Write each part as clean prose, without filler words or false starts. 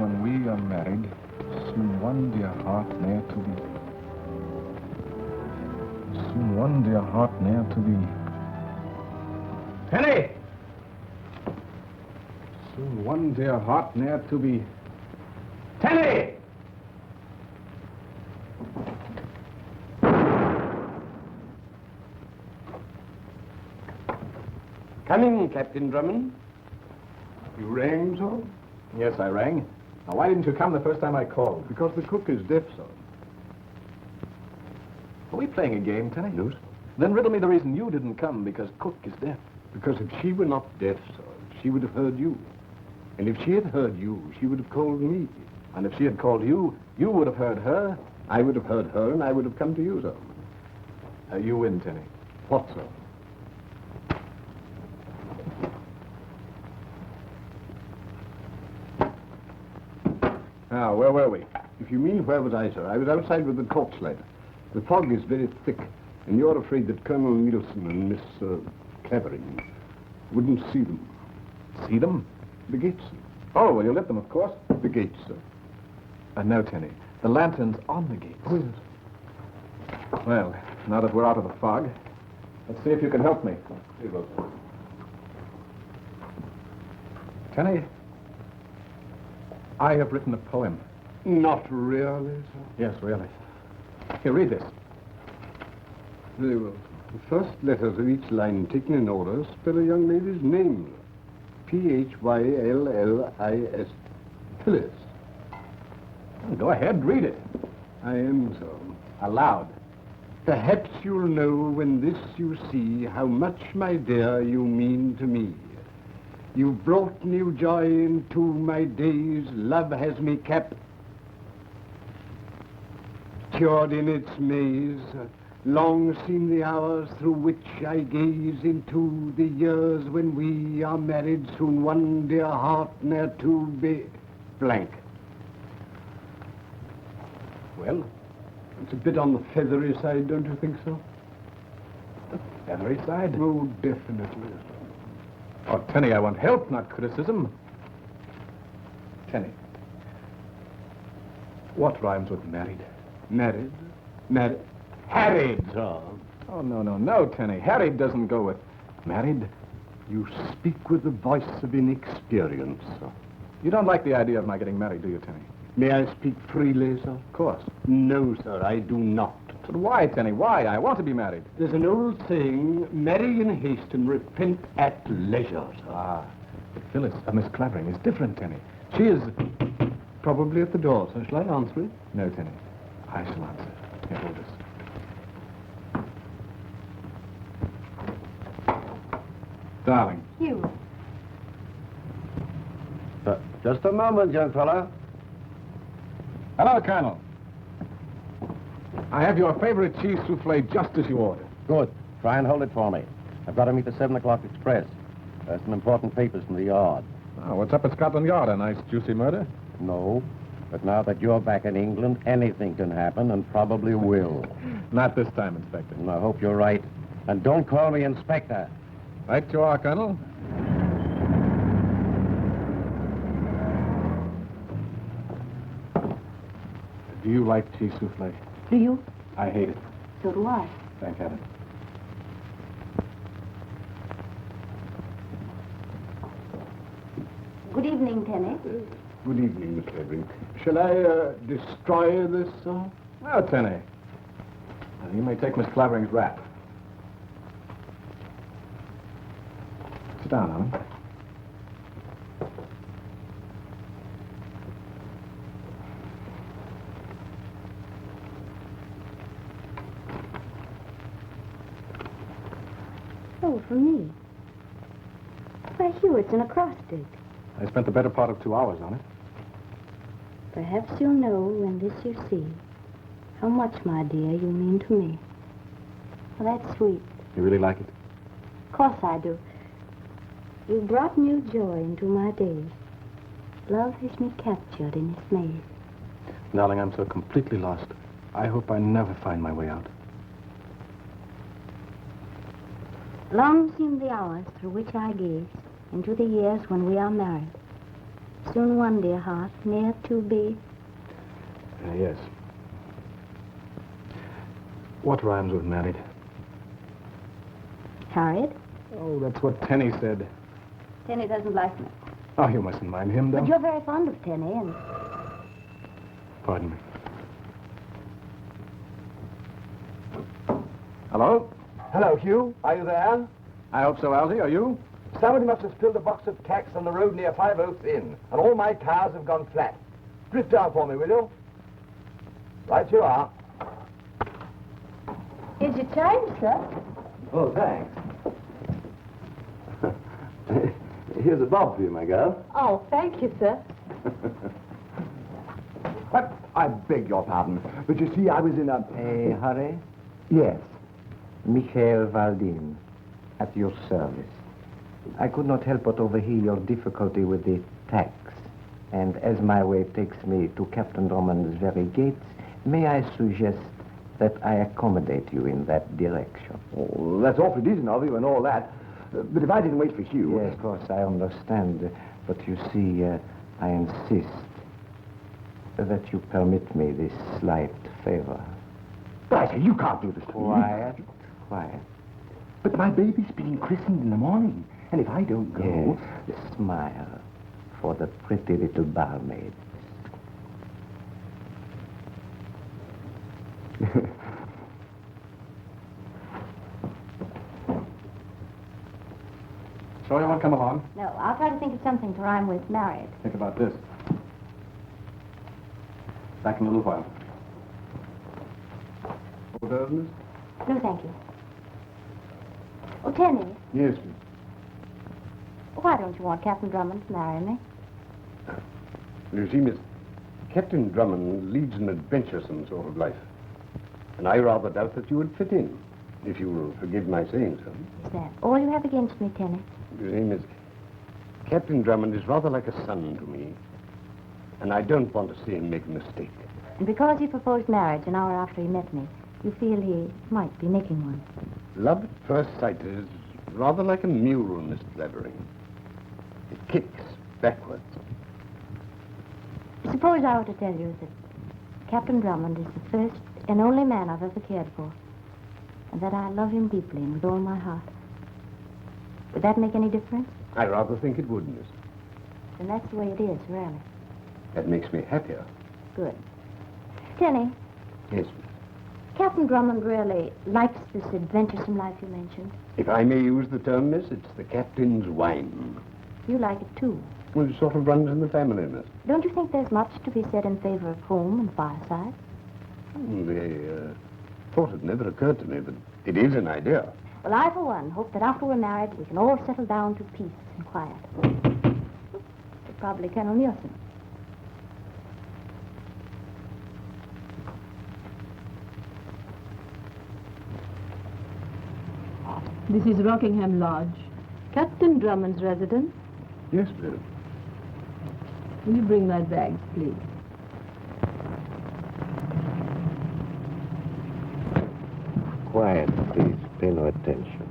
when we are married, soon one dear heart ne'er to be. Soon one dear heart ne'er to be. Penny! Soon one dear heart ne'er to be. Penny! Come in, Captain Drummond. You rang, sir? Yes, I rang. Now, why didn't you come the first time I called? Because the cook is deaf, sir. Are we playing a game, Tenny? No, sir. Then riddle me the reason you didn't come, because Cook is deaf. Because if she were not deaf, sir, she would have heard you. And if she had heard you, she would have called me. And if she had called you, you would have heard her. I would have heard her, and I would have come to you, sir. You win, Tenny. What, sir? Now, where were we? If you mean where was I, sir, I was outside with the corpse lighter. The fog is very thick, and you're afraid that Colonel Nielsen and Miss Clavering wouldn't see them. See them? The gates, sir. Oh, well, you lit them, of course. The gates, sir. No, Tenny. The lantern's on the gates. Oh, yes. Well, now that we're out of the fog, let's see if you can help me. Here goes, sir. Tenny, I have written a poem. Not really, sir. Yes, really. Here, read this. Very well. The first letters of each line taken in order spell a young lady's name. Phyllis. Phyllis. Go ahead, read it. I am, sir. Aloud. Perhaps you'll know when this you see how much, my dear, you mean to me. You've brought new joy into my days. Love has me captured in its maze. Long seem the hours through which I gaze into the years when we are married. Soon one dear heart ne'er to be blank. Well? It's a bit on the feathery side, don't you think so? The feathery side? Oh, definitely. Oh, Tenny, I want help, not criticism. Tenny. What rhymes with married? Married? Married? Harried. Sir. Oh, no, Tenny. Harried doesn't go with married. You speak with the voice of inexperience, sir. You don't like the idea of my getting married, do you, Tenny? May I speak freely, sir? Of course. No, sir, I do not. But why, Tenny? Why? I want to be married. There's an old saying, marry in haste and repent at leisure, sir. Ah, but Phyllis, Miss Clavering is different, Tenny. She is... Probably at the door, sir. Shall I answer it? No, Tenny. I shall answer. Here, hold this. Darling. Hugh. Just a moment, young fella. Hello, Colonel. I have your favorite cheese souffle just as you ordered. Good. Try and hold it for me. I've got to meet the 7 o'clock express. There's some important papers from the yard. Oh, what's up at Scotland Yard? A nice, juicy murder? No. But now that you're back in England, anything can happen, and probably will. Not this time, Inspector. And I hope you're right. And don't call me Inspector. Right you are, Colonel. Do you like cheese souffle? Do you? I hate it. So do I. Thank heaven. Good evening, Tenny. Good evening, Miss Clavering. Shall I destroy this, sir? Well, Tenny. You may take Miss Clavering's wrap. Sit down, Ellen. Oh, for me. Why, Hugh, it's an acrostic. I spent the better part of 2 hours on it. Perhaps you'll know when this you see how much, my dear, you mean to me. Well, that's sweet. You really like it? Of course I do. You brought new joy into my days. Love has me captured in its maze. Darling, I'm so completely lost. I hope I never find my way out. Long seem the hours through which I gaze into the years when we are married. Soon one, dear heart, near to be. Yes. What rhymes with married? Harriet? Oh, that's what Tenny said. Tenny doesn't like me. Oh, you mustn't mind him, though. But you're very fond of Tenny, and... Pardon me. Hello? Hello, Hugh. Are you there? I hope so, Algy. Are you? Somebody must have spilled a box of tacks on the road near Five Oaks Inn, and all my cars have gone flat. Drift down for me, will you? Right you are. Here's your change, sir. Oh, thanks. Here's a bob for you, my girl. Oh, thank you, sir. But I beg your pardon, but you see, I was in a... A hurry? Yes. Mikhail Valdin, at your service. I could not help but overhear your difficulty with the tax. And as my way takes me to Captain Drummond's very gates, may I suggest that I accommodate you in that direction? Oh, that's awfully decent of you and all that. But if I didn't wait for Hugh... Yes, of course, I understand. But you see, I insist that you permit me this slight favor. But I say, you can't do this to me. Quiet, quiet. But my baby's being christened in the morning. And if I don't go... Yes, smile for the pretty little barmaid. So you won't come along? No, I'll try to think of something to rhyme with married. Think about this. Back in a little while. Orders, miss? No, thank you. Oh, Tenny, Yes, miss. why don't you want Captain Drummond to marry me? You see, Miss, Captain Drummond leads an adventuresome sort of life. And I rather doubt that you would fit in, if you will forgive my saying so. Is that all you have against me, Tenny? You see, Miss, Captain Drummond is rather like a son to me. And I don't want to see him make a mistake. And because he proposed marriage an hour after he met me, you feel he might be making one. Love at first sight is rather like a mule, Miss Clavering. It kicks backwards. Suppose I were to tell you that Captain Drummond is the first and only man I've ever cared for, and that I love him deeply and with all my heart. Would that make any difference? I rather think it would, Miss. Then that's the way it is, really. That makes me happier. Good. Tenny, Yes, Miss. Captain Drummond really likes this adventuresome life you mentioned. If I may use the term, Miss, it's the captain's wine. You like it, too. Well, it sort of runs in the family, Miss. Don't you think there's much to be said in favor of home and fireside? The thought had never occurred to me, but it is an idea. Well, I, for one, hope that after we're married, we can all settle down to peace and quiet. Probably Colonel Nielsen. This is Rockingham Lodge. Captain Drummond's residence. Yes, madam. Will you bring my bags, please? Quiet, please. Pay no attention.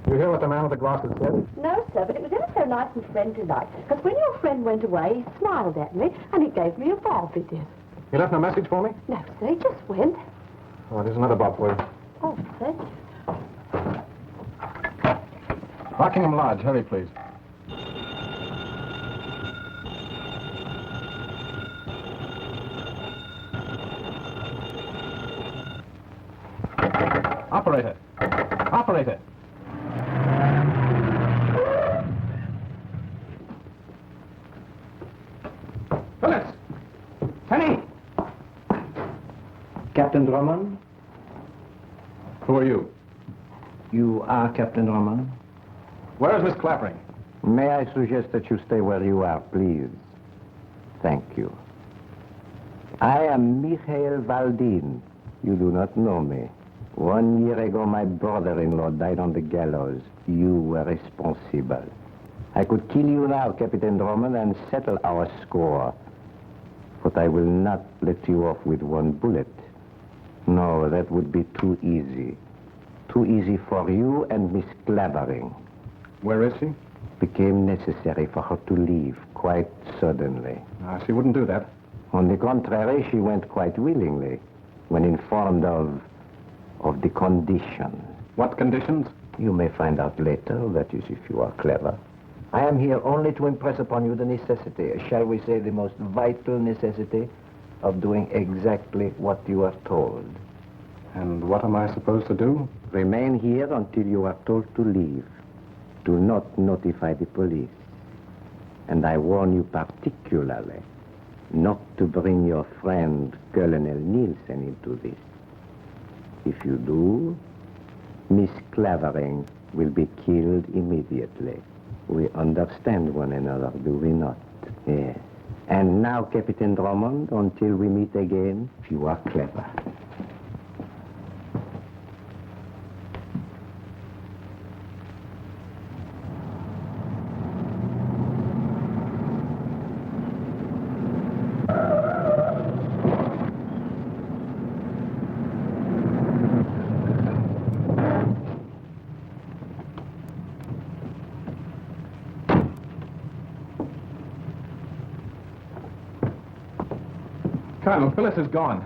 You hear what the man with the glasses said? No, sir, but it was ever so nice and friendly-like. Because when your friend went away, he smiled at me, and he gave me a bob, he did. He left no message for me? No, sir, he just went. Oh, there's another bob for you. Oh, thank you. Rockingham Lodge. Hurry, please. Operator. Operator. Phillips! Penny! Captain Drummond? Who are you? You are Captain Drummond? Where is Miss Clavering? May I suggest that you stay where you are, please? Thank you. I am Mikhail Valdin. You do not know me. 1 year ago, my brother-in-law died on the gallows. You were responsible. I could kill you now, Captain Drummond, and settle our score. But I will not let you off with one bullet. No, that would be too easy. Too easy for you and Miss Clavering. Where is she? became necessary for her to leave quite suddenly. She wouldn't do that. On the contrary, she went quite willingly when informed of the conditions. What conditions? You may find out later, that is, if you are clever. I am here only to impress upon you the necessity, shall we say the most vital necessity, of doing exactly what you are told. And what am I supposed to do? Remain here until you are told to leave. Do not notify the police. And I warn you particularly not to bring your friend Colonel Nielsen into this. If you do, Miss Clavering will be killed immediately. We understand one another, do we not? Yes. And now, Captain Drummond, until we meet again, if you are clever. Colonel, Phyllis is gone.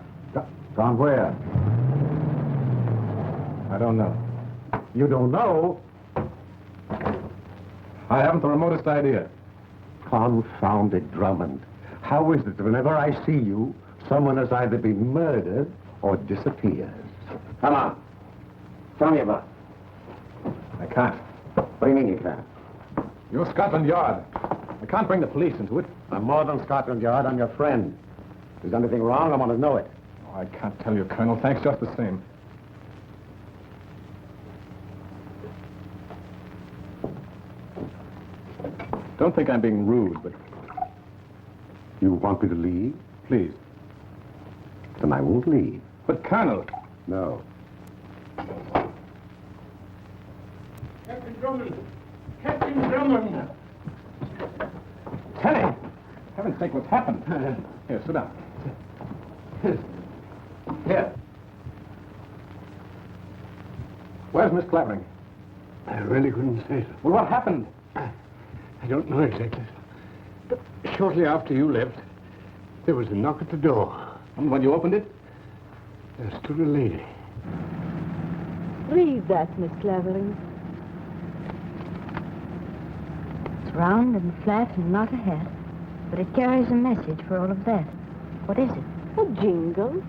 Gone where? I don't know. You don't know? I haven't the remotest idea. Confounded Drummond. How is it that whenever I see you, someone has either been murdered or disappears? Come on. Tell me about I can't. What do you mean you can't? You're Scotland Yard. I can't bring the police into it. I'm more than Scotland Yard. I'm your friend. If there's anything wrong, I want to know it. Oh, I can't tell you, Colonel. Thanks just the same. Don't think I'm being rude, but You want me to leave? please. Then I won't leave. But, Colonel... No. Captain Drummond! Captain Drummond! Tenny! Heaven's sake, what's happened? Here, sit down. Here. Where's Miss Clavering? I really couldn't say so. Well, what happened? I don't know exactly. But shortly after you left, there was a knock at the door. And when you opened it? There stood a lady. Read that, Miss Clavering. It's round and flat and not a hat, but it carries a message for all of that. What is it? A jingle.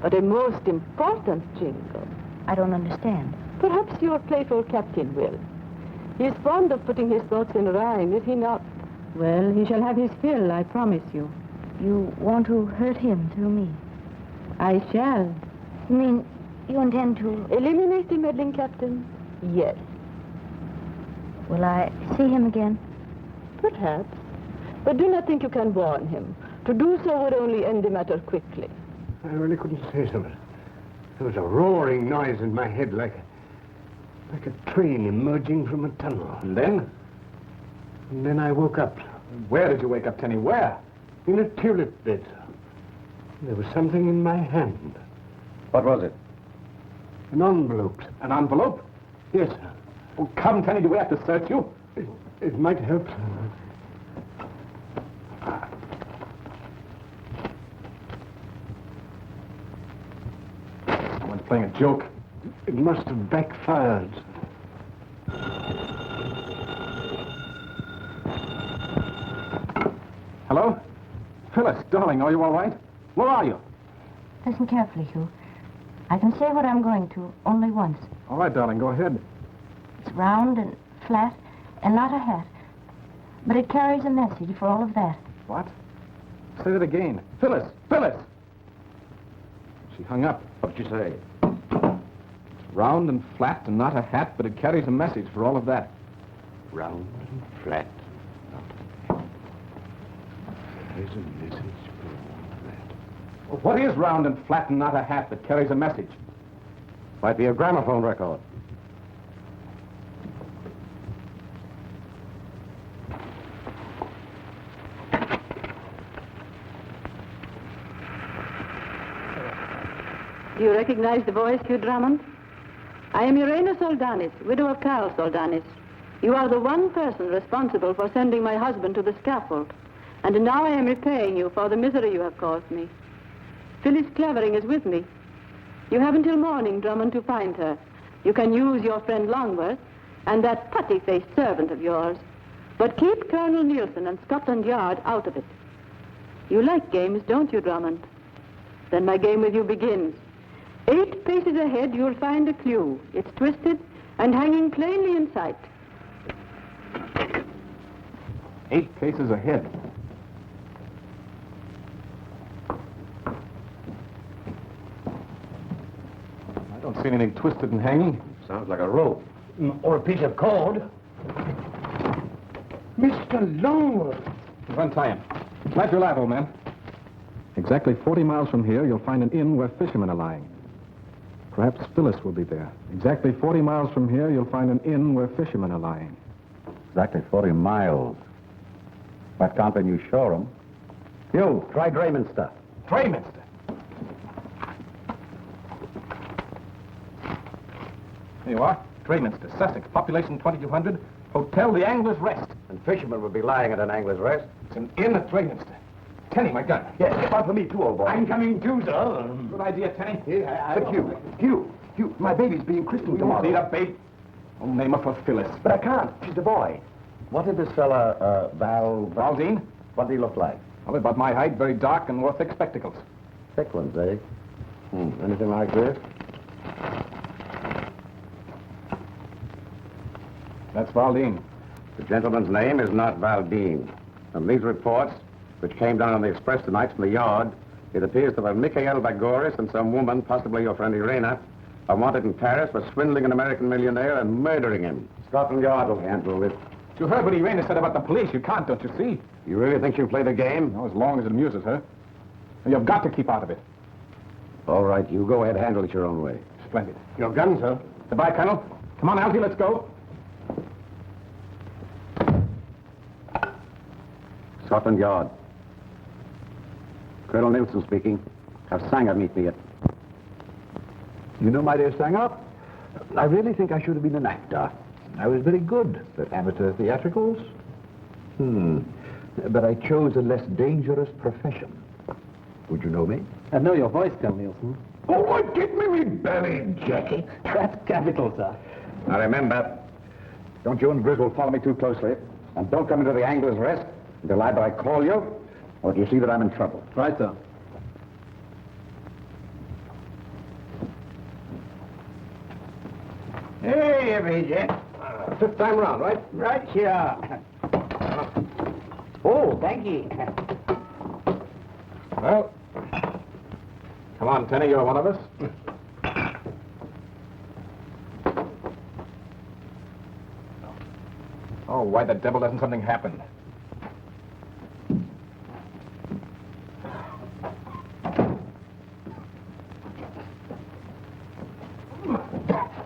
But a most important jingle. I don't understand. Perhaps your playful captain will. He is fond of putting his thoughts in rhyme, is he not? Well, he shall have his fill, I promise you. You want to hurt him through me? I shall. You mean you intend to... Eliminate the meddling captain? Yes. Will I see him again? Perhaps. But do not think you can warn him. To do so would only end the matter quickly. I really couldn't say so. There was a roaring noise in my head like a train emerging from a tunnel. And then? And then I woke up Where did you wake up, Tenny? Where? in a tulip bed. There was something in my hand. What was it? An envelope. An envelope? Yes, sir. Oh, come, Tenny, do we have to search you? It might help. Someone's playing a joke. It must have backfired. Hello? Phyllis, darling, are you all right? Where are you? Listen carefully, Hugh. I can say what I'm going to only once. All right, darling, go ahead. It's round and flat and not a hat. But it carries a message for all of that. What? Say that again. Phyllis! Phyllis! She hung up. What did you say? It's round and flat and not a hat, but it carries a message for all of that. Round and flat. There's a message for all that. Well, what is round and flat and not a hat that carries a message? Might be a gramophone record. Do you recognize the voice, Hugh Drummond? I am Irena Soldanis, widow of Carl Soldanis. You are the one person responsible for sending my husband to the scaffold. And now I am repaying you for the misery you have caused me. Phyllis Clavering is with me. You have until morning, Drummond, to find her. You can use your friend Longworth and that putty-faced servant of yours. But keep Colonel Nielsen and Scotland Yard out of it. You like games, don't you, Drummond? Then my game with you begins. 8 paces ahead, you'll find a clue. It's twisted and hanging plainly in sight. 8 paces ahead. I don't see anything twisted and hanging. Sounds like a rope. Or a piece of cord. Mr. Longworth. Untie him. Slap your lap, old man. Exactly 40 miles from here, you'll find an inn where fishermen are lying. Perhaps Phyllis will be there. Exactly 40 miles from here, you'll find an inn where fishermen are lying. Exactly 40 miles. But can't the new showroom? You, try Drayminster. Drayminster. There you are. Drayminster, Sussex. Population 2,200. Hotel The Angler's Rest. And fishermen would be lying at an angler's rest. It's an inn at Drayminster. Tenny, my gun. Yes, get one for me too, old boy. I'm coming too, sir. Good idea, Tenny. But Hugh, my baby's being christened You don't tomorrow. need a babe. I'll name her for Phyllis. But I can't. She's a boy. What did this fella, Valdine? What did he look like? Well, about my height, very dark and wore thick spectacles. Thick ones, eh? Anything like this? That's Valdine. The gentleman's name is not Valdine. From these reports, which came down on the express tonight from the yard, it appears that Mikhail Bagoris and some woman, possibly your friend Irena, are wanted in Paris for swindling an American millionaire and murdering him. Scotland Yard will handle it. You heard what Irena said about the police. You can't, don't you see? You really think she'll play the game? No, as long as it amuses her. And you've got to keep out of it. All right, you go ahead, handle it your own way. Splendid. Your gun, sir. Goodbye, Colonel. Come on, Alfie, let's go. Scotland Yard. Colonel Nielsen speaking. Have Sanger meet me at... You know, my dear Sanger, I really think I should have been an actor. I was very good at amateur theatricals. But I chose a less dangerous profession. Would you know me? I know your voice, Colonel Nielsen. Oh, get me belly jacket. That's capital, sir. Now remember, don't you and Griswold follow me too closely. And don't come into the Angler's Rest until either I call you or if you see that I'm in trouble. Right, sir. Hey, everybody. Fifth time round, right? Right here. Oh, thank you. Well, come on, Tenny, you're one of us. Oh, why the devil doesn't something happen?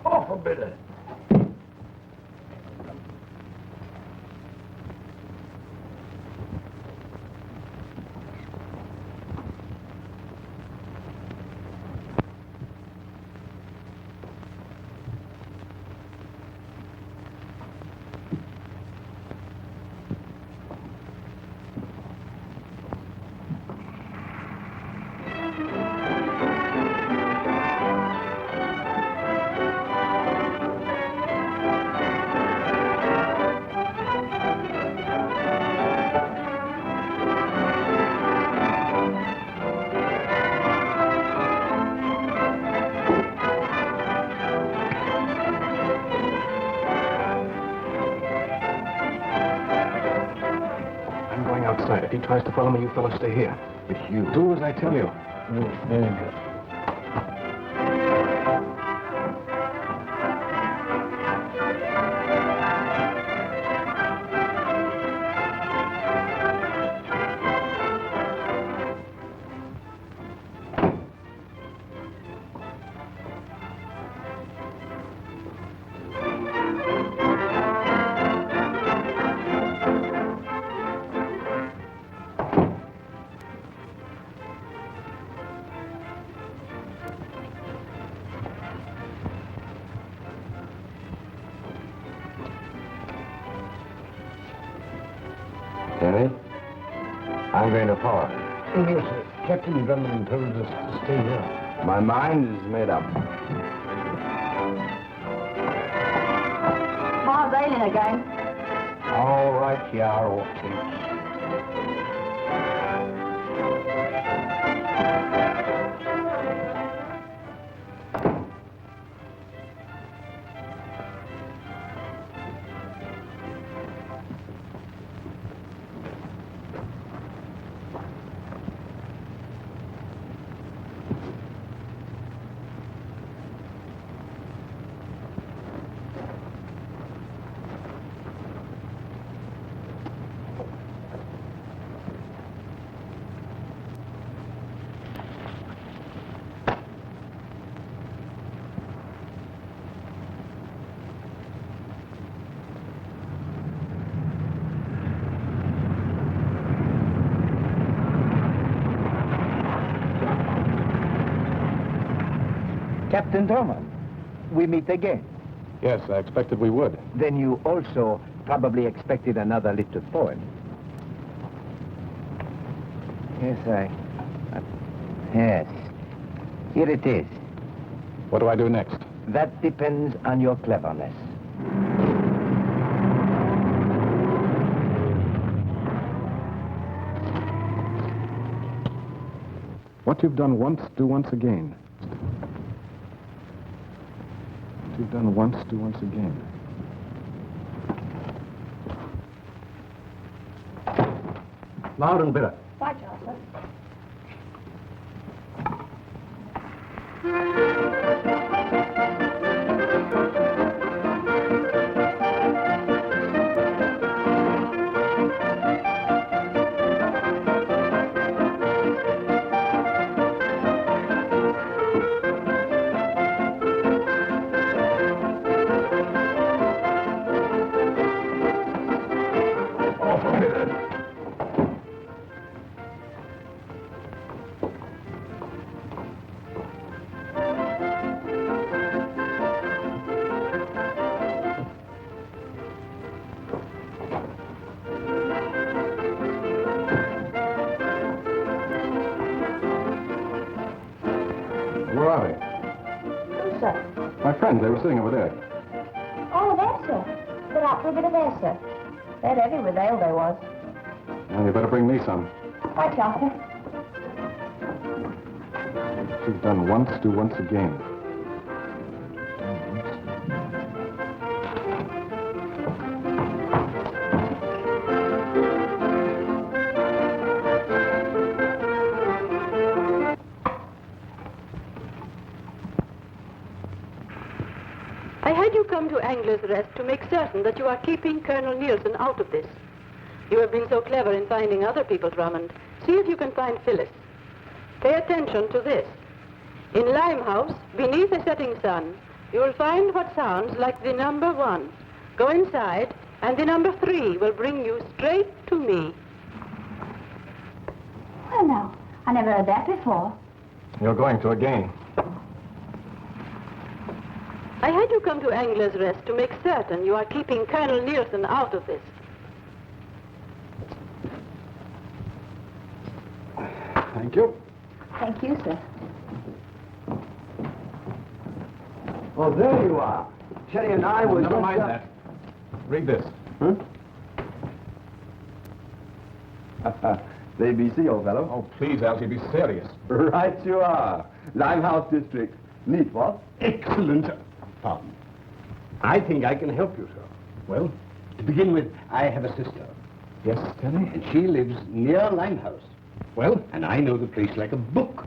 Awful bitter. I'm going outside. If he tries to follow me, you fellows stay here. But you... Do as I tell you. Very good. Kenny, I'm going to pause. Yes, sir. Captain Drummond told us to stay here. My mind is made up. Miles Ailing again. All right, you are, Ortiz. Captain Drummond, we meet again. Yes, I expected we would. Then you also probably expected another little poem. Yes, Yes. Here it is. What do I do next? That depends on your cleverness. What you've done once, do once again. What you've done once, do once again. Loud and bitter. Right, Arthur. Where are they? Who, sir? My friends, they were sitting over there. Oh, there, sir. They're out for a bit of air, sir. That heavy with ale there was. Well, you better bring me some. Right, Arthur. What you've done once, do once again. I had you come to Angler's Rest to make certain that you are keeping Colonel Nielsen out of this. You have been so clever in finding other people, Drummond. See if you can find Phyllis. Pay attention to this. In Limehouse, beneath a setting sun, you will find what sounds like the number 1. Go inside, and the number 3 will bring you straight to me. Well, now, I never heard that before. You're going to again. I had you come to Angler's Rest to make certain you are keeping Colonel Nielsen out of this. Thank you. Thank you, sir. Oh, there you are. Cherry and I was... Never mind that. Read this. Huh? The ABC, old fellow. Oh, please, Alfie, be serious. Right you are. Limehouse District. Neat, what? Excellent. Pardon. I think I can help you, sir. Well, to begin with, I have a sister. Yes, Kenny? And she lives near Limehouse. Well, and I know the place like a book.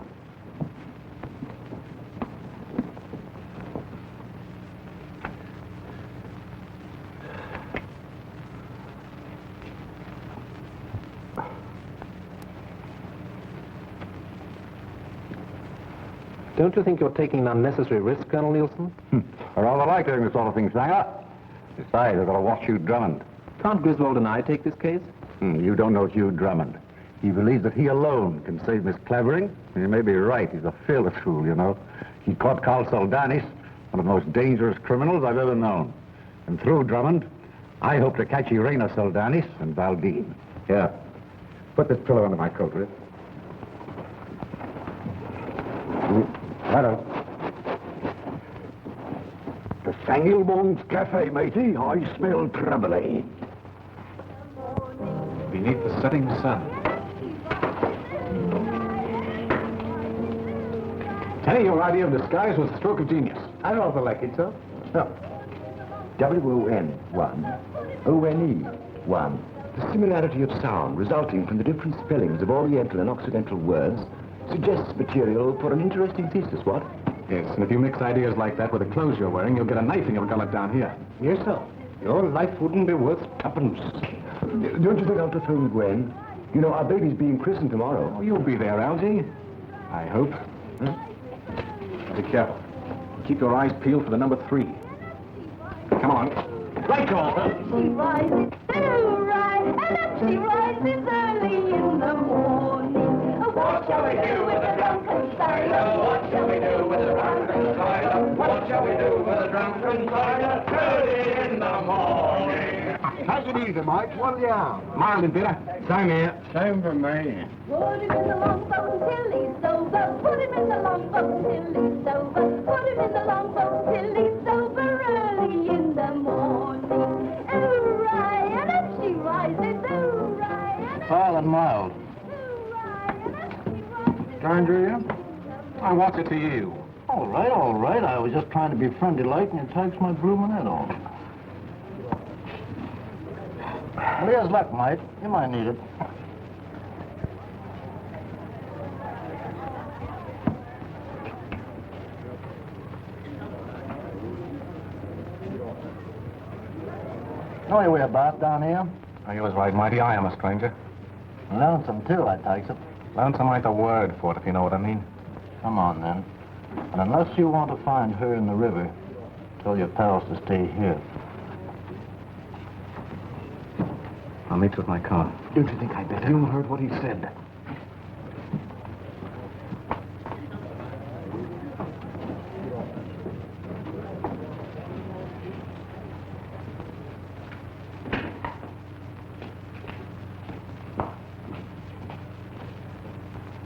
Don't you think you're taking an unnecessary risk, Colonel Nielsen? I rather like doing this sort of thing, Sanger. Besides, I've got to watch Hugh Drummond. Can't Griswold and I take this case? You don't know Hugh Drummond. He believes that he alone can save Miss Clavering. And you may be right. He's a fearless fool, you know. He caught Carl Saldanis, one of the most dangerous criminals I've ever known. And through Drummond, I hope to catch Irena Saldanis and Valdine. Yeah. Put this pillow under my coat, will you? Hello. The Sangalmon's Cafe, matey. I smell trouble, eh? Beneath the setting sun. Tenny, your idea of disguise was a stroke of genius. I rather like it, sir. No. W-O-N, one. O-N-E, one. The similarity of sound resulting from the different spellings of Oriental and Occidental words suggests material for an interesting thesis, what? Yes, and if you mix ideas like that with the clothes you're wearing, you'll get a knife in your gullet down here. Yes, sir. Your life wouldn't be worth tuppence. Don't you think I'll telephone Gwen? You know, our baby's being christened tomorrow. Oh, you'll be there, Algy. I hope. Be careful. Keep your eyes peeled for the number 3. Come on. Right call. She rises to rise, and up she rises early in the morning. What shall we do with the drunken sailor? What shall we do with the drunken sailor? What shall we do with the drunken sailor? Early in the morning. Take it easy, Mike. What are you on? Mild and bitter. Same here. Same for me. Put him in the longboat till he's sober. Put him in the longboat till he's sober. Put him in the longboat till he's sober early in the morning. Hooray, and up she rises. Hooray, and up Mild and mild. Stranger, you? I wants it to you. All right, all right. I was just trying to be friendly-like, and it takes my blooming head off. Well, here's luck, mate. You might need it. Know your way about down here? Oh, you was right, Mighty. I am a stranger. Lonesome, too, I takes it. Lonesome ain't the word for it, if you know what I mean. Come on, then. And unless you want to find her in the river, tell your pals to stay here. I'll meet you at my car. Don't you think I'd better? You heard what he said.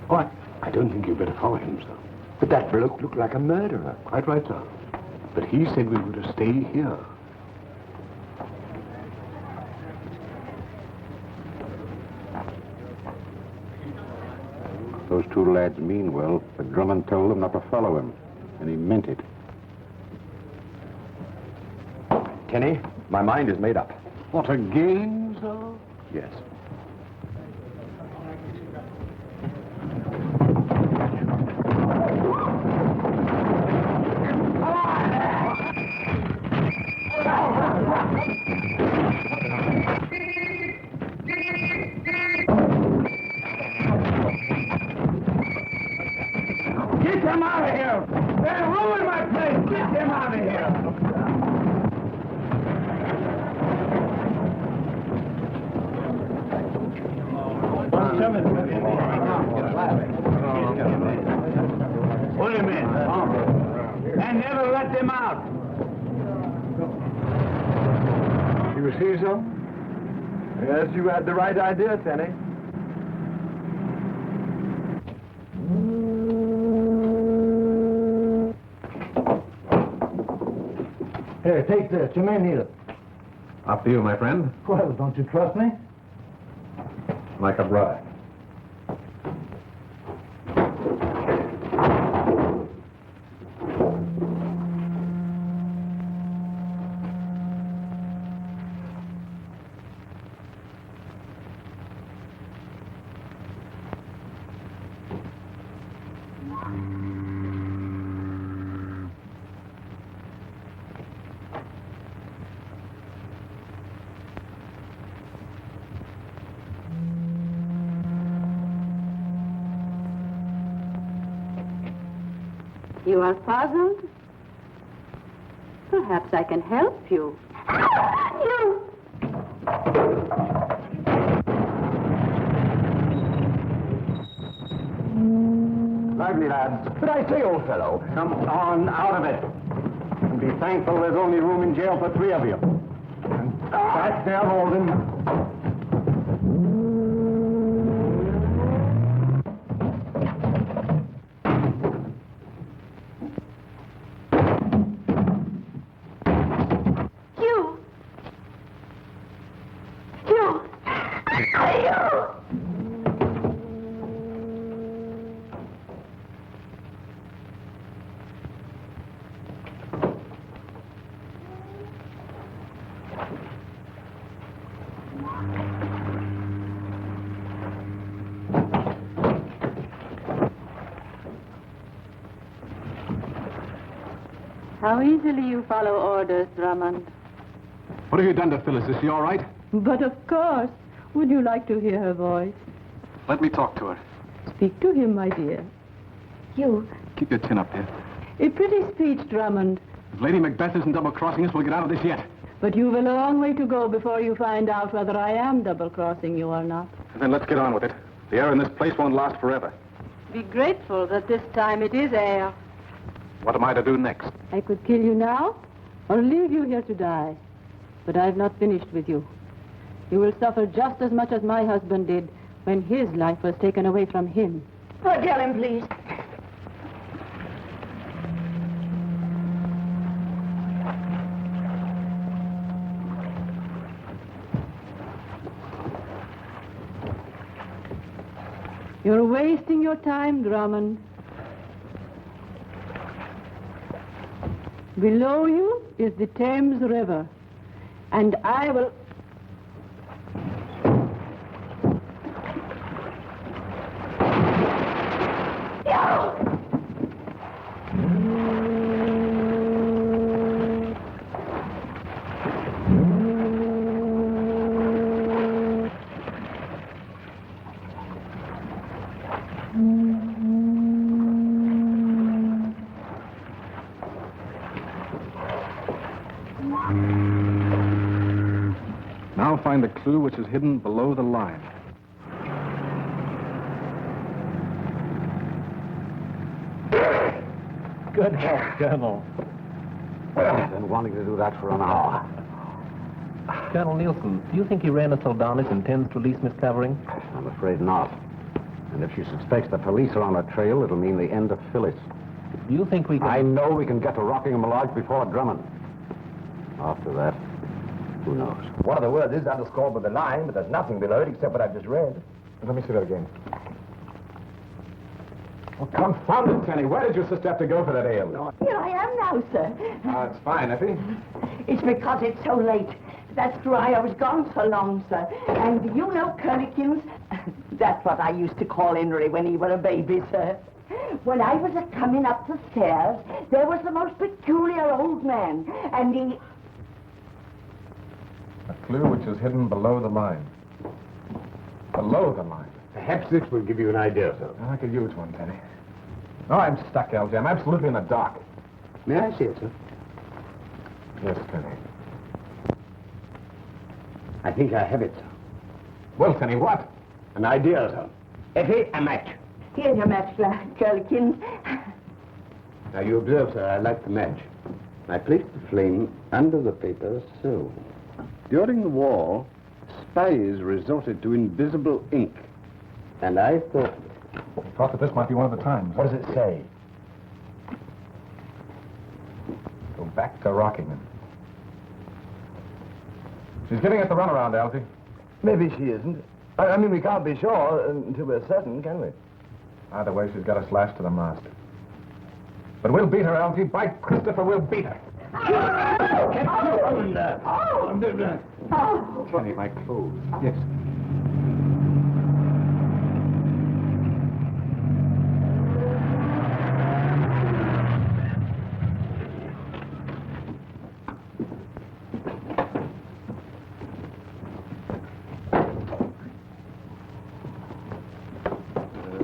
What? I don't think you'd better follow him, sir. But that bloke looked like a murderer. Quite right, sir. But he said we were to stay here. Those two lads mean well, but Drummond told them not to follow him, and he meant it. Kenny, my mind is made up. What, a game, sir? Yes. Get them out of here! They'll ruin my place! Get them out of here! Put him in. And never let them out. You see so? Yes, you had the right idea, Tenny. Here, take this. You may need it. Up to you, my friend. Well, don't you trust me? Like a brother. You are puzzled? Perhaps I can help you. you! Lively, lads. But I say, old fellow, Come on out of it. And be thankful there's only room in jail for 3 of you. And back there, Walden. How easily you follow orders, Drummond. What have you done to Phyllis? Is she all right? But of course. Would you like to hear her voice? Let me talk to her. Speak to him, my dear. You. Keep your chin up, dear. A pretty speech, Drummond. If Lady Macbeth isn't double-crossing us, we'll get out of this yet. But you've a long way to go before you find out whether I am double-crossing you or not. Then let's get on with it. The air in this place won't last forever. Be grateful that this time it is air. What am I to do next? I could kill you now or leave you here to die. But I've not finished with you. You will suffer just as much as my husband did when his life was taken away from him. Oh, tell him, please. You're wasting your time, Drummond. Below you is the Thames River, and I will... Now find the clue which is hidden below the line. Good help, Colonel. I've been wanting to do that for an hour. Colonel Nielsen, do you think Irena Soldanis intends to release Miss Clavering? I'm afraid not. And if she suspects the police are on her trail, it'll mean the end of Phyllis. Do you think we can... I know we can get to Rockingham Lodge before Drummond. After that, who knows? One of the words is underscored with a line, but there's nothing below it except what I've just read. Let me see that again. Oh, confound it, Tenny. Where did your sister have to go for that ale? Here I am now, sir. It's fine, Effie. It's because it's so late. That's why I was gone so long, sir. And you know Kernikins? That's what I used to call Henry when he was a baby, sir. When I was a-coming up the stairs, there was the most peculiar old man, and he... A clue which is hidden below the line. Below the line. Perhaps this will give you an idea, sir. I could use one, Tenny. No, I'm stuck, Algy. I'm absolutely in the dark. May I see it, sir? Yes, Tenny. I think I have it, sir. Well, Tenny, what? An idea, sir. Effie, a match. Here's your match, Kernikins. Now, you observe, sir, I light the match. I place the flame under the paper, so. During the war, spies resorted to invisible ink. And I thought... That this might be one of the times. What does it say? Go back to Rockingham. She's giving us the runaround, Alfie. Maybe she isn't. I mean, we can't be sure until we're certain, can we? Either way, she's got us lashed to the mast. But we'll beat her, Alfie. By Christopher, we'll beat her. Tenny, my clothes. Yes.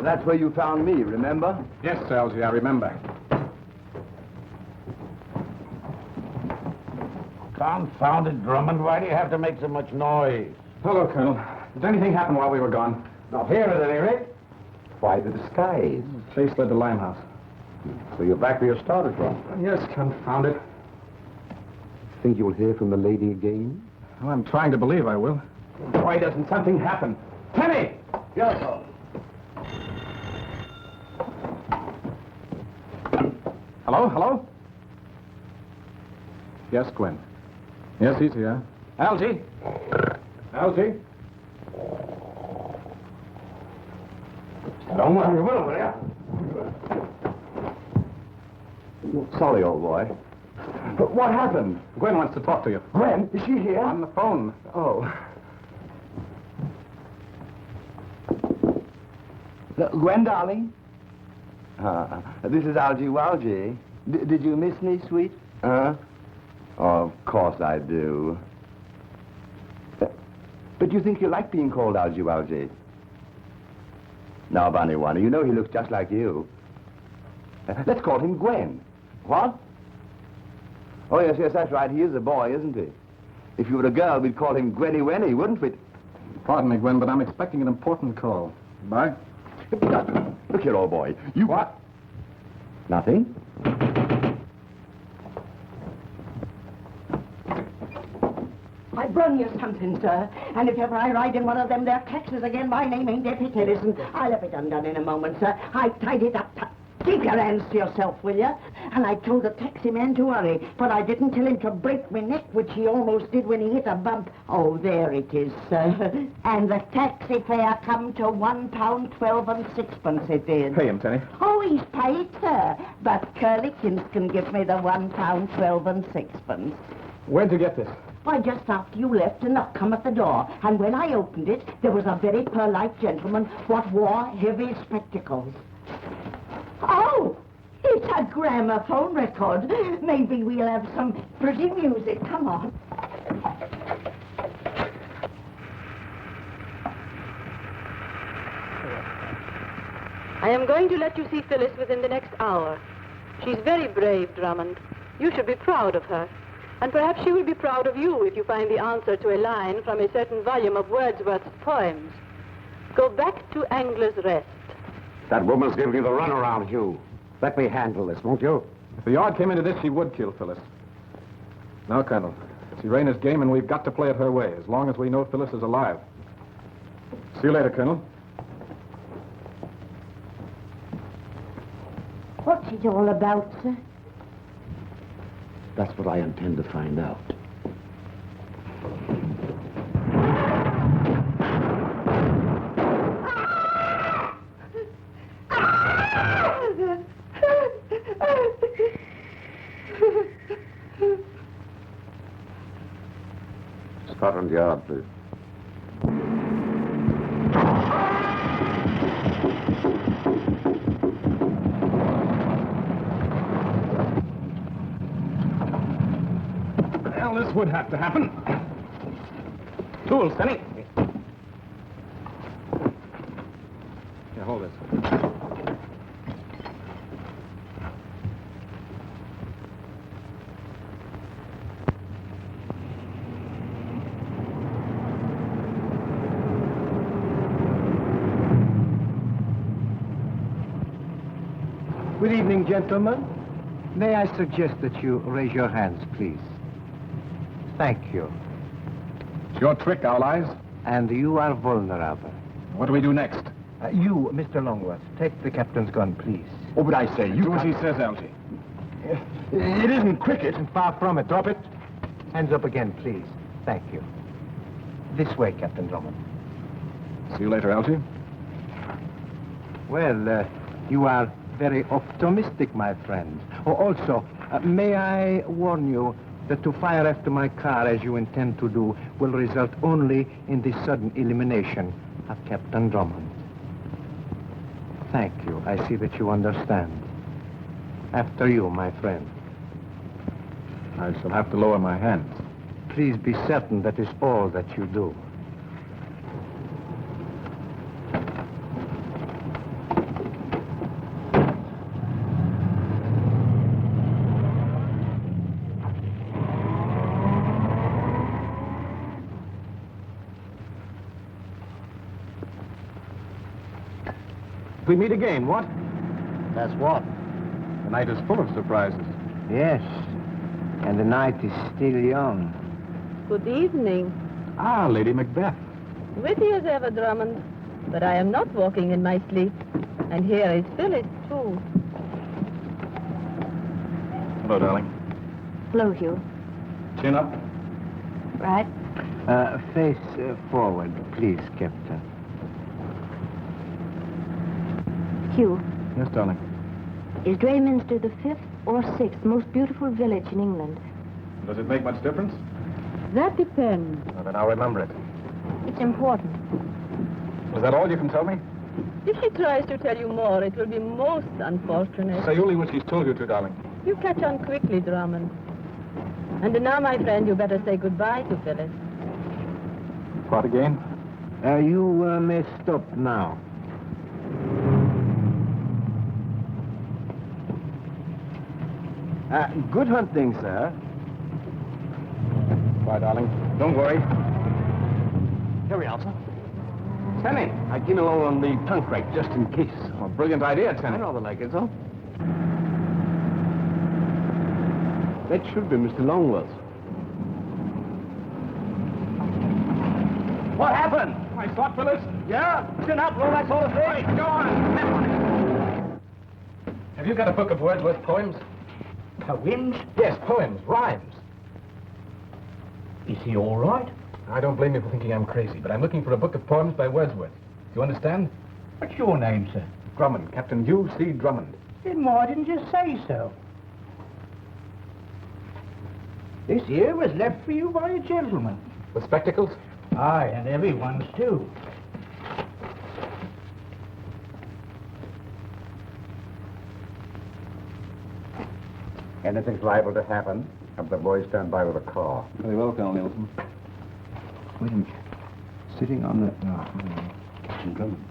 That's where you found me, remember? Yes, Algy, I remember. Confound it, Drummond. Why do you have to make so much noise? Hello, Colonel. Did anything happen while we were gone? Not here, at any rate. Why the disguise? Chase led to Limehouse. So you're back where you started from. Yes, confound it. Think you'll hear from the lady again? Well, I'm trying to believe I will. Why doesn't something happen? Tenny! Yes, sir. Hello? Hello? Yes, Gwen. Yes, he's here. Algy? Algy? Don't worry, will you? Sorry, old boy. But what happened? Gwen wants to talk to you. Gwen, is she here? On the phone. Oh. Gwen, darling? This is Algy Walgy. Did you miss me, sweet? Huh? Oh, of course I do. But you think you like being called Algy Walgy? Now, Bunny One, you know he looks just like you. Let's call him Gwen. What? Oh, yes, that's right. He is a boy, isn't he? If you were a girl, we'd call him Gwenny Wenny, wouldn't we? Pardon me, Gwen, but I'm expecting an important call. Bye. Look here, old boy. You... What? Nothing. I brung you something, sir. And if ever I ride in one of them there taxis again, my name ain't Deputy Tennyson. I'll have it undone in a moment, sir. I tied it up. Keep your hands to yourself, will you? And I told the taxi man to hurry, but I didn't tell him to break my neck, which he almost did when he hit a bump. Oh, there it is, sir. And the taxi fare come to £1.12 and 6pence it did. Pay him, Tenny. Oh, he's paid, sir. But Curlikins can give me the £1.12 and 6pence. Where'd you get this? Why, just after you left, a knock come at the door. And when I opened it, there was a very polite gentleman what wore heavy spectacles. Oh, it's a gramophone record. Maybe we'll have some pretty music. Come on. I am going to let you see Phyllis within the next hour. She's very brave, Drummond. You should be proud of her. And perhaps she will be proud of you if you find the answer to a line from a certain volume of Wordsworth's poems. Go back to Angler's Rest. That woman's giving you the runaround, Hugh. Let me handle this, won't you? If the yard came into this, she would kill Phyllis. Now, Colonel, it's Irana's game, and we've got to play it her way, as long as we know Phyllis is alive. See you later, Colonel. What's it all about, sir? That's what I intend to find out. Scotland Yard, please. Well, this would have to happen. Tools, Tenny. Here, hold this. Good evening, gentlemen. May I suggest that you raise your hands, please? Thank you. It's your trick, Owl Eyes. And you are vulnerable. What do we do next? You, Mr. Longworth, take the captain's gun, please. Oh, but I say, you... Do as he says, Algy. It isn't cricket. Far from it. Drop it. Hands up again, please. Thank you. This way, Captain Drummond. See you later, Algy. Well, you are very optimistic, my friend. Oh, also, may I warn you that to fire after my car, as you intend to do, will result only in the sudden elimination of Captain Drummond. Thank you. I see that you understand. After you, my friend. I shall have to lower my hands. Please be certain that is all that you do. We meet again, what? That's what? The night is full of surprises. Yes. And the night is still young. Good evening. Ah, Lady Macbeth. Witty as ever, Drummond. But I am not walking in my sleep. And here is Phyllis, too. Hello, darling. Hello, Hugh. Chin up. Right. Face forward, please, Captain. Hugh, Yes, darling. is Drayminster the 5th or 6th most beautiful village in England? Does it make much difference? That depends. Well, then I'll remember it. It's important. Is that all you can tell me? If she tries to tell you more, it will be most unfortunate. Say only what she's told you to, darling. You catch on quickly, Drummond. And now, my friend, you better say goodbye to Phyllis. What again? You may stop now. Good hunting, sir. Bye, darling. Don't worry. Here we are, sir. Tenny, I came along on the trunk rake just in case. Oh, brilliant idea, Tenny. I rather like it, so. That should be Mr. Longworth. What happened? I thought, Phyllis. Yeah? Chin up, roll that sort of thing. Right, go on. Have you got a book of Wordsworth poems? Poems? Yes, poems, rhymes. Is he all right? I don't blame you for thinking I'm crazy, but I'm looking for a book of poems by Wordsworth. Do you understand? What's your name, sir? Drummond, Captain U.C. Drummond. Then why didn't you say so? This here was left for you by a gentleman. With spectacles? Aye, and everyone's too. Anything's liable to happen. Have the boys stand by with a car. Very well, Colonel Nielsen. Wait a minute. Sitting on the... No. Captain Drummond.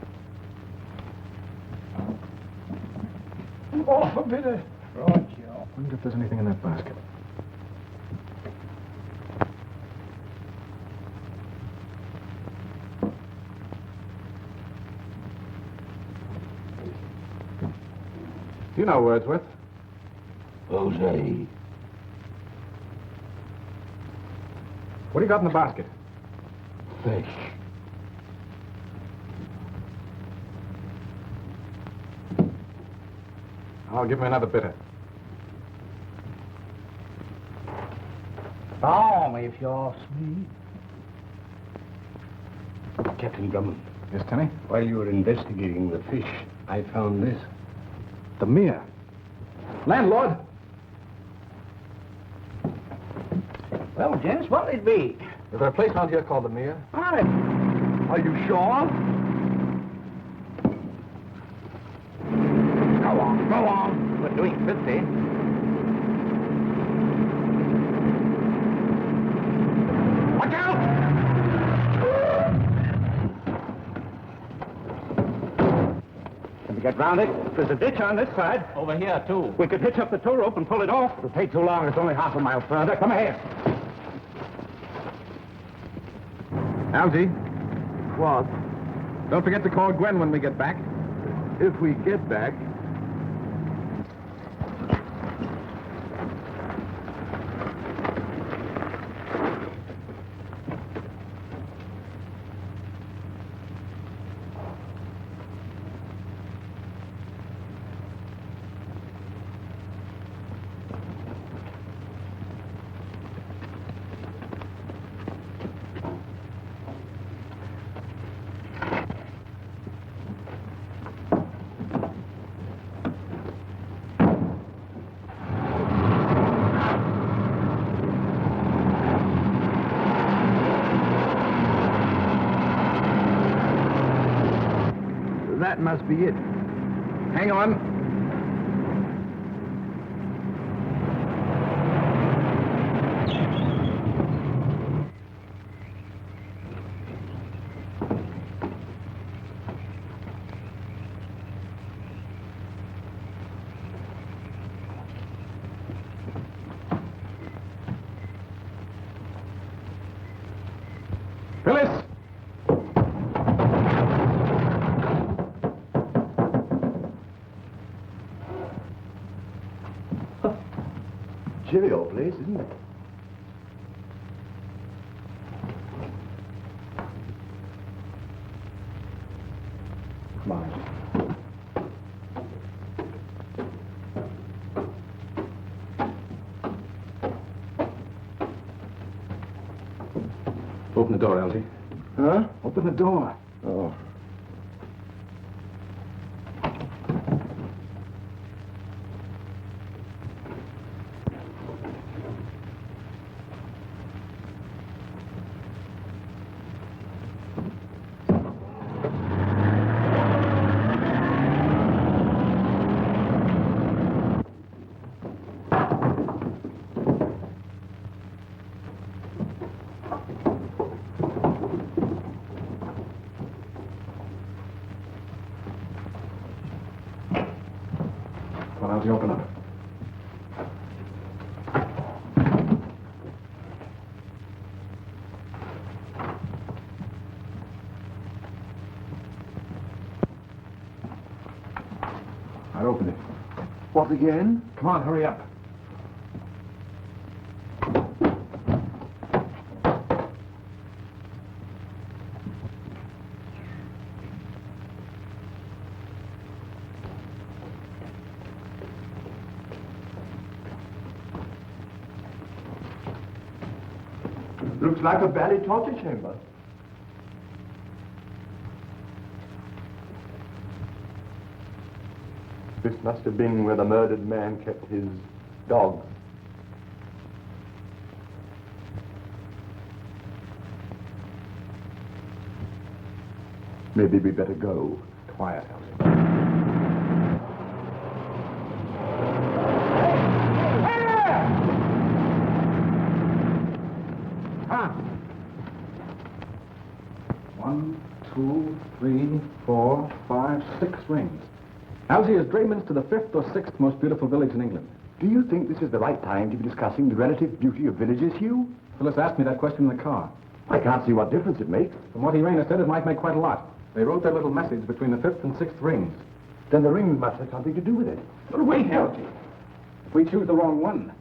Oh, a bit of... Right, Joe. I wonder if there's anything in that basket. Do you know Wordsworth? Jose. What do you got in the basket? Fish. I'll give him another bitter. Balmy, if you ask me. Captain Drummond, Yes, Tenny? while you were investigating the fish, I found this. The Mere. Landlord! Well, gents, what'll it be? Is there a place out here called the Mere? Aye. Are you sure? Go on. We're doing 50. Watch out! Can we get round it? There's a ditch on this side. Over here, too. We could hitch up the tow rope and pull it off. It'll take too long. It's only half a mile further. Come ahead. Algy, What? don't forget to call Gwen when we get back. If we get back... That must be it. Hang on. Phyllis! Chilly old place, isn't it? Come on. Open the door, Algy. Huh? Open the door. Oh. again? Come on, hurry up. Looks like a valley torture chamber. This must have been where the murdered man kept his dogs. Maybe we better go. Quiet, Elsie. One, two, three, 4, 5, 6 rings. Algy, is Drayminster the 5th or 6th most beautiful village in England? Do you think this is the right time to be discussing the relative beauty of villages, Hugh? Phyllis asked me that question in the car. I can't see what difference it makes. From what Irena said, it might make quite a lot. They wrote their little message between the 5th and 6th rings. Then the rings must have something to do with it. But wait, Algy. If we choose the wrong one.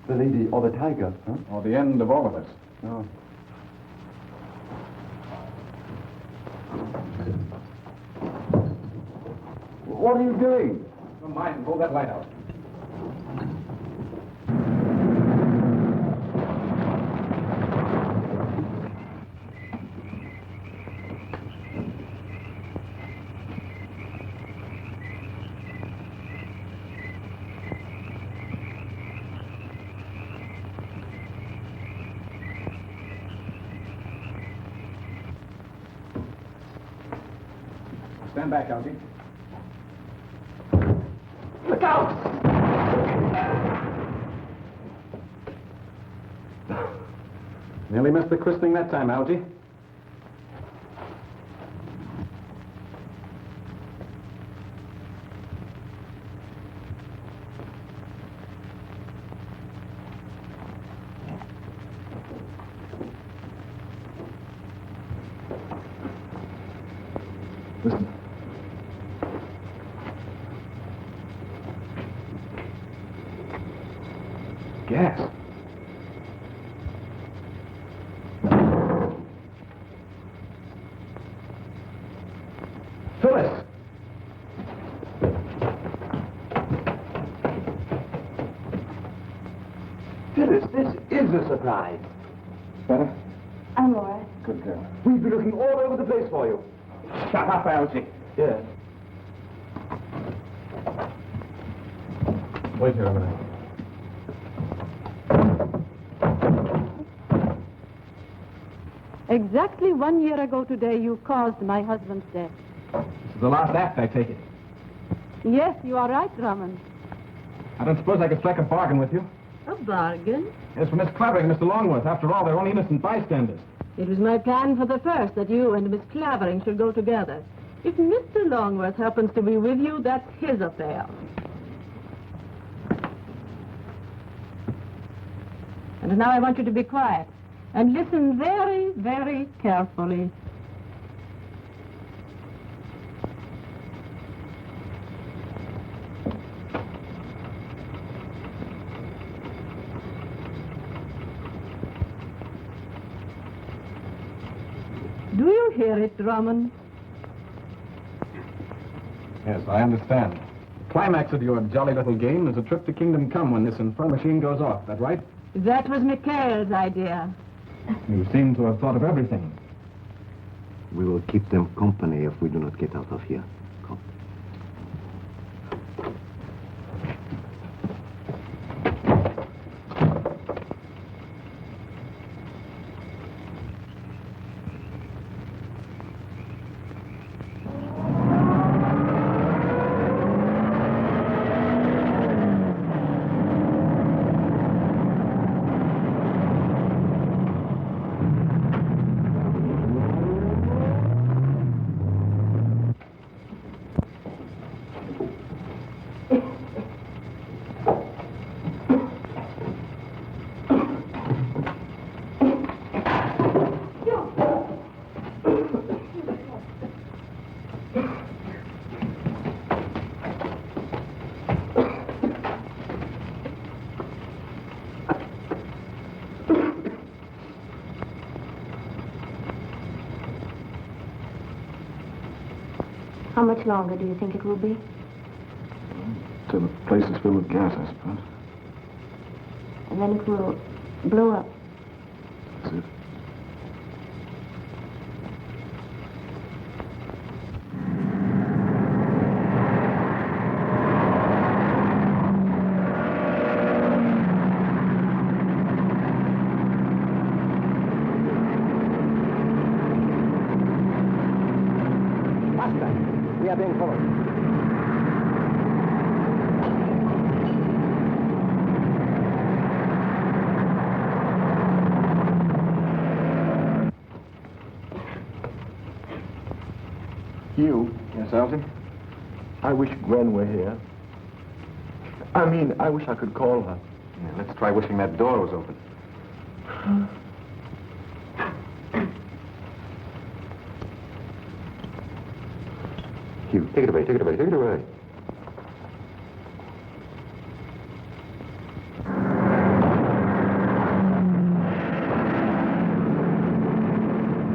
The lady or the tiger, huh? Or the end of all of us. No. What are you doing? Don't mind, hold that light out. Stand back, Algy. Look out! Nearly missed the christening that time, Algy. Listen. Gas. Phyllis! Phyllis, this is a surprise. Better? I'm all right. Good girl. We've been looking all over the place for you. Shut up, Algy. Yes. Wait here a minute. Exactly 1 year ago today, you caused my husband's death. This is the last act, I take it. Yes, you are right, Drummond. I don't suppose I could strike a bargain with you. A bargain? Yes, for Miss Clavering and Mr. Longworth. After all, they're only innocent bystanders. It was my plan for the first that you and Miss Clavering should go together. If Mr. Longworth happens to be with you, that's his affair. And now I want you to be quiet and listen very, very carefully. Do you hear it, Drummond? Yes, I understand. The climax of your jolly little game is a trip to Kingdom Come when this infernal machine goes off. That right? That was Mikhail's idea. You seem to have thought of everything. We will keep them company if we do not get out of here. Come. How much longer do you think it will be? Till the place is filled with gas, I suppose. And then it will blow up. That's it. We are being followed. Hugh? Yes, Elsie? I wish Gwen were here. I mean, I wish I could call her. Yeah, let's try wishing that door was open. Hugh, take it away, take it away, take it away.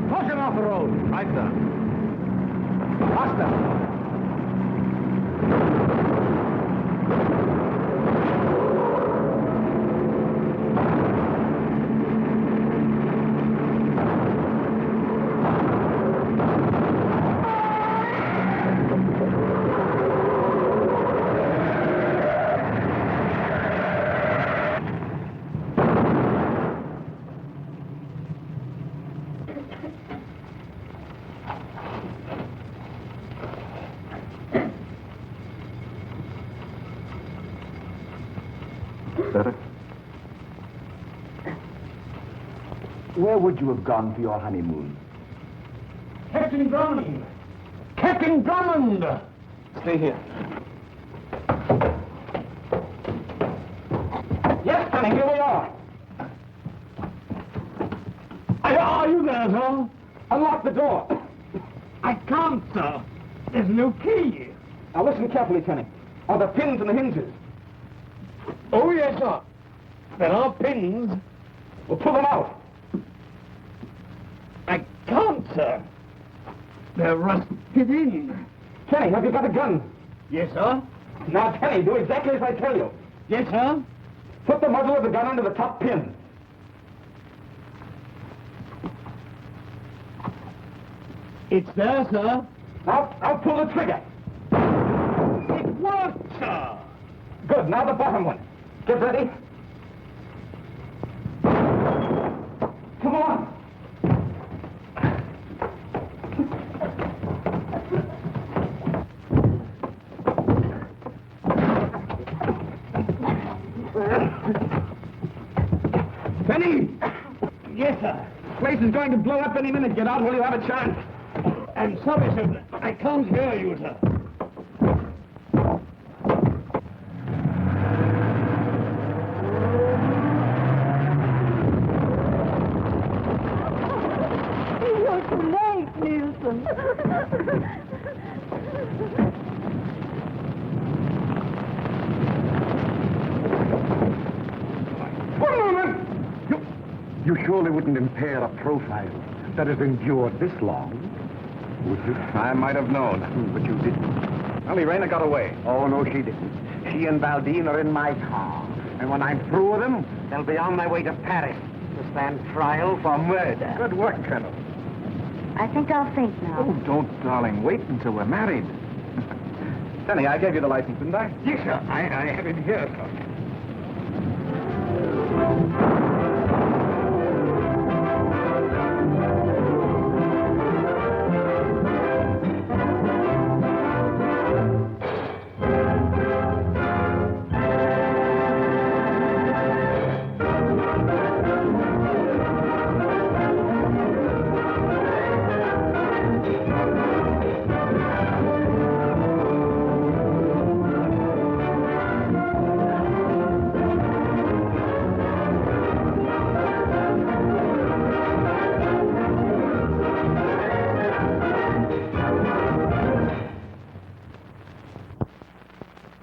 Push him off the road. Right, sir. Faster. Better? Where would you have gone for your honeymoon? Captain Drummond! Captain Drummond! Stay here. Yes, Sonny, here we are. Are you there, sir? Unlock the door. I can't, sir. There's no key. Now listen carefully, Kenny. Are the pins in the hinges? Oh, yes, sir. There are pins. Well, pull them out. I can't, sir. They're rusted in. Kenny, have you got a gun? Yes, sir. Now, Kenny, do exactly as I tell you. Yes, sir. Put the muzzle of the gun under the top pin. It's there, sir. Now pull the trigger. It worked, sir. Good. Now the bottom one. Get ready. Come on. Penny! Yes, sir. Place is going to blow up any minute. Get out while you have a chance. I'm sorry, sir. I can't hear you, sir. You're too late, Nielsen. One moment! You surely wouldn't impair a profile that has endured this long, would you? I might have known, but you didn't. Well, Irena got away. Oh, no, she didn't. She and Valdine are in my car. And when I'm through with them, they'll be on their way to Paris to stand trial for murder. Good work, Colonel. I think I'll think now. Oh, don't, darling. Wait until we're married. Penny, I gave you the license, didn't I? Yes, sir. I have it here, sir.